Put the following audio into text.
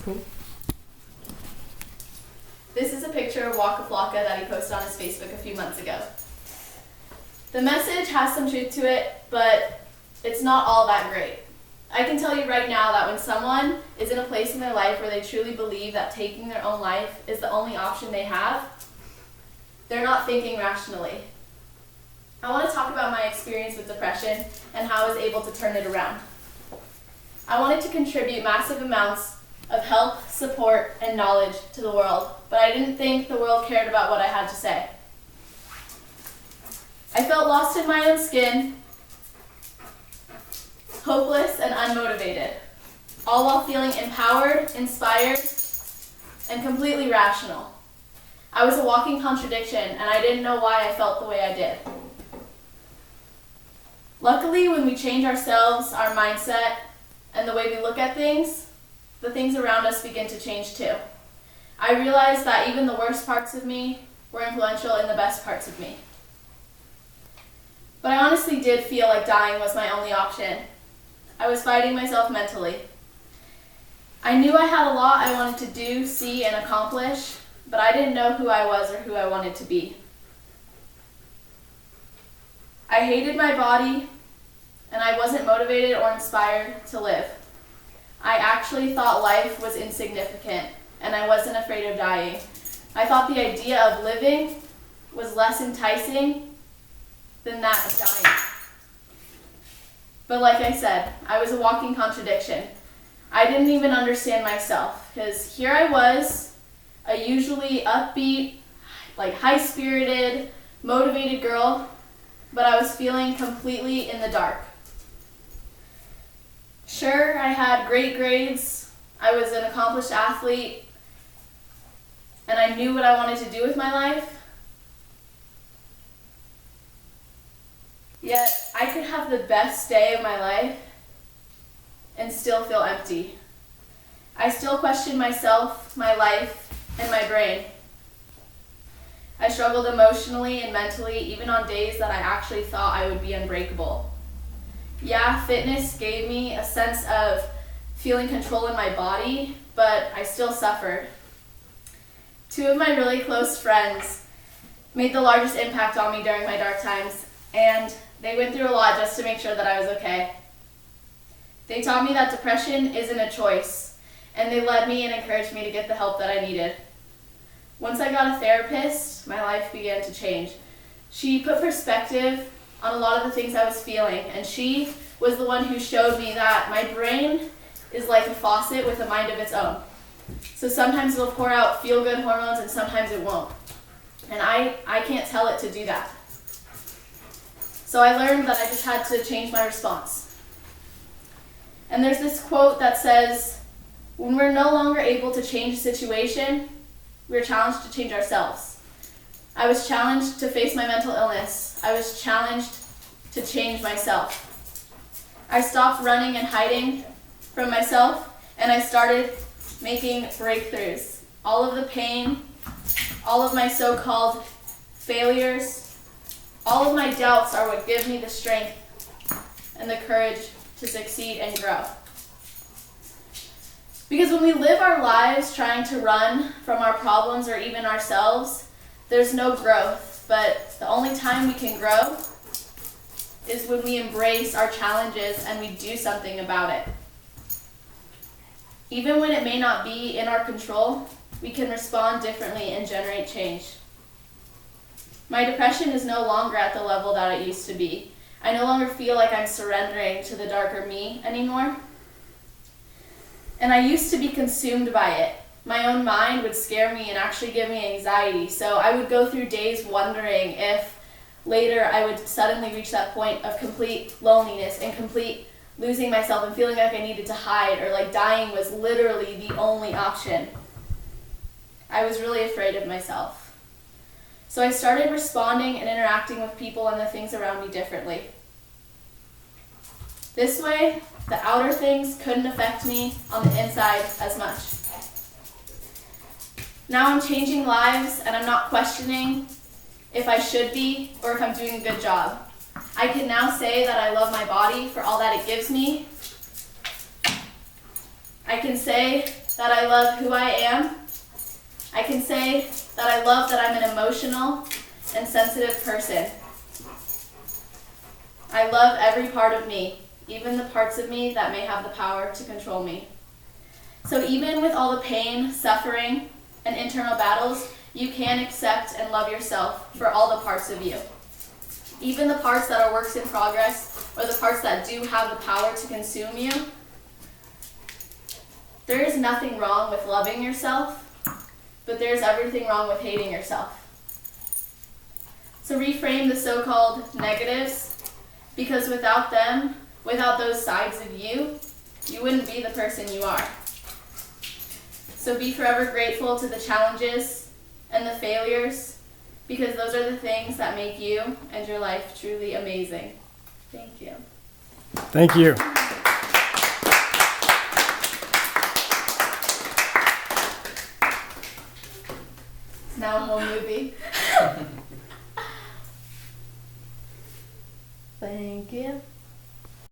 Cool. This is a picture of Waka Flocka that he posted on his Facebook a few months ago. The message has some truth to it, but it's not all that great. I can tell you right now that when someone is in a place in their life where they truly believe that taking their own life is the only option they have, they're not thinking rationally. I want to talk about my experience with depression and how I was able to turn it around. I wanted to contribute massive amounts of help, support, and knowledge to the world, but I didn't think the world cared about what I had to say. I felt lost in my own skin, hopeless and unmotivated, all while feeling empowered, inspired, and completely rational. I was a walking contradiction, and I didn't know why I felt the way I did. Luckily, when we change ourselves, our mindset, and the way we look at things, the things around us begin to change too. I realized that even the worst parts of me were influential in the best parts of me. But I honestly did feel like dying was my only option. I was fighting myself mentally. I knew I had a lot I wanted to do, see, and accomplish, but I didn't know who I was or who I wanted to be. I hated my body, and I wasn't motivated or inspired to live. I actually thought life was insignificant, and I wasn't afraid of dying. I thought the idea of living was less enticing than that of dying. But like I said, I was a walking contradiction. I didn't even understand myself, because here I was, a usually upbeat, high-spirited, motivated girl, but I was feeling completely in the dark. Sure, I had great grades, I was an accomplished athlete, and I knew what I wanted to do with my life. Yet, I could have the best day of my life and still feel empty. I still question myself, my life, and my brain. I struggled emotionally and mentally, even on days that I actually thought I would be unbreakable. Yeah, fitness gave me a sense of feeling control in my body, but I still suffered. Two of my really close friends made the largest impact on me during my dark times, and they went through a lot just to make sure that I was okay. They taught me that depression isn't a choice, and they led me and encouraged me to get the help that I needed. Once I got a therapist, my life began to change. She put perspective on a lot of the things I was feeling, and she was the one who showed me that my brain is like a faucet with a mind of its own. So sometimes it'll pour out feel-good hormones and sometimes it won't. And I can't tell it to do that. So I learned that I just had to change my response. And there's this quote that says, when we're no longer able to change a situation, we're challenged to change ourselves. I was challenged to face my mental illness. I was challenged to change myself. I stopped running and hiding from myself, and I started making breakthroughs. All of the pain, all of my so-called failures, all of my doubts are what give me the strength and the courage to succeed and grow. Because when we live our lives trying to run from our problems or even ourselves, there's no growth. But the only time we can grow is when we embrace our challenges and we do something about it. Even when it may not be in our control, we can respond differently and generate change. My depression is no longer at the level that it used to be. I no longer feel like I'm surrendering to the darker me anymore. And I used to be consumed by it. My own mind would scare me and actually give me anxiety. So I would go through days wondering if later I would suddenly reach that point of complete loneliness and complete losing myself and feeling like I needed to hide, or like dying was literally the only option. I was really afraid of myself. So I started responding and interacting with people and the things around me differently. This way, the outer things couldn't affect me on the inside as much. Now I'm changing lives, and I'm not questioning if I should be or if I'm doing a good job. I can now say that I love my body for all that it gives me. I can say that I love who I am. I can say that I love that I'm an emotional and sensitive person. I love every part of me, even the parts of me that may have the power to control me. So even with all the pain, suffering, and internal battles, you can accept and love yourself for all the parts of you. Even the parts that are works in progress, or the parts that do have the power to consume you. There is nothing wrong with loving yourself, but there's everything wrong with hating yourself. So reframe the so-called negatives, because without them, without those sides of you, you wouldn't be the person you are. So be forever grateful to the challenges and the failures, because those are the things that make you and your life truly amazing. Thank you. Thank you. It's now a whole movie. Thank you.